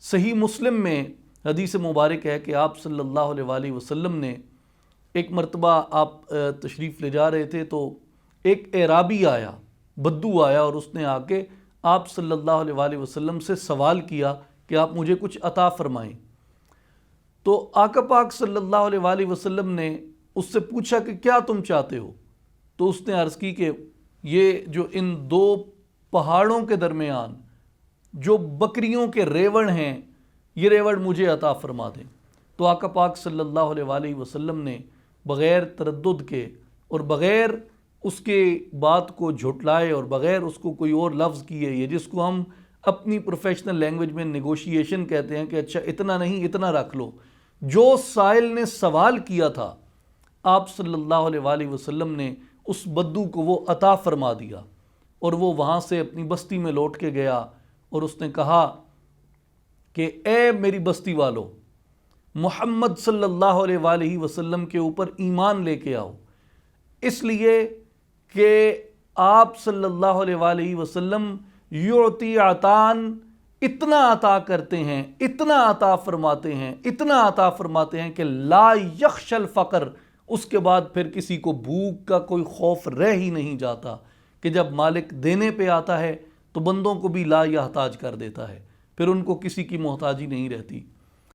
صحیح مسلم میں حدیث مبارک ہے کہ آپ صلی اللہ علیہ وآلہ وسلم نے ایک مرتبہ آپ تشریف لے جا رہے تھے تو ایک اعرابی آیا، بدو آیا، اور اس نے آ کے آپ صلی اللہ علیہ وآلہ وسلم سے سوال کیا کہ آپ مجھے کچھ عطا فرمائیں۔ تو آقا پاک صلی اللہ علیہ وآلہ وسلم نے اس سے پوچھا کہ کیا تم چاہتے ہو؟ تو اس نے عرض کی کہ یہ جو ان دو پہاڑوں کے درمیان جو بکریوں کے ریوڑ ہیں، یہ ریوڑ مجھے عطا فرما دیں۔ تو آقا پاک صلی اللہ علیہ وآلہ وسلم نے بغیر تردد کے اور بغیر اس کے بات کو جھٹلائے اور بغیر اس کو کوئی اور لفظ کیے، یہ جس کو ہم اپنی پروفیشنل لینگویج میں نیگوشیشن کہتے ہیں کہ اچھا اتنا نہیں اتنا رکھ لو، جو سائل نے سوال کیا تھا آپ صلی اللہ علیہ وآلہ وسلم نے اس بدو کو وہ عطا فرما دیا، اور وہ وہاں سے اپنی بستی میں لوٹ کے گیا اور اس نے کہا کہ اے میری بستی والو، محمد صلی اللہ علیہ وآلہ وسلم کے اوپر ایمان لے کے آؤ، اس لیے کہ آپ صلی اللہ علیہ وآلہ وسلم یعطی عطان، اتنا عطا کرتے ہیں، اتنا عطا فرماتے ہیں، اتنا عطا فرماتے ہیں کہ لا یخش الفقر، اس کے بعد پھر کسی کو بھوک کا کوئی خوف رہ ہی نہیں جاتا، کہ جب مالک دینے پہ آتا ہے تو بندوں کو بھی لا یحتاج کر دیتا ہے، پھر ان کو کسی کی محتاجی نہیں رہتی۔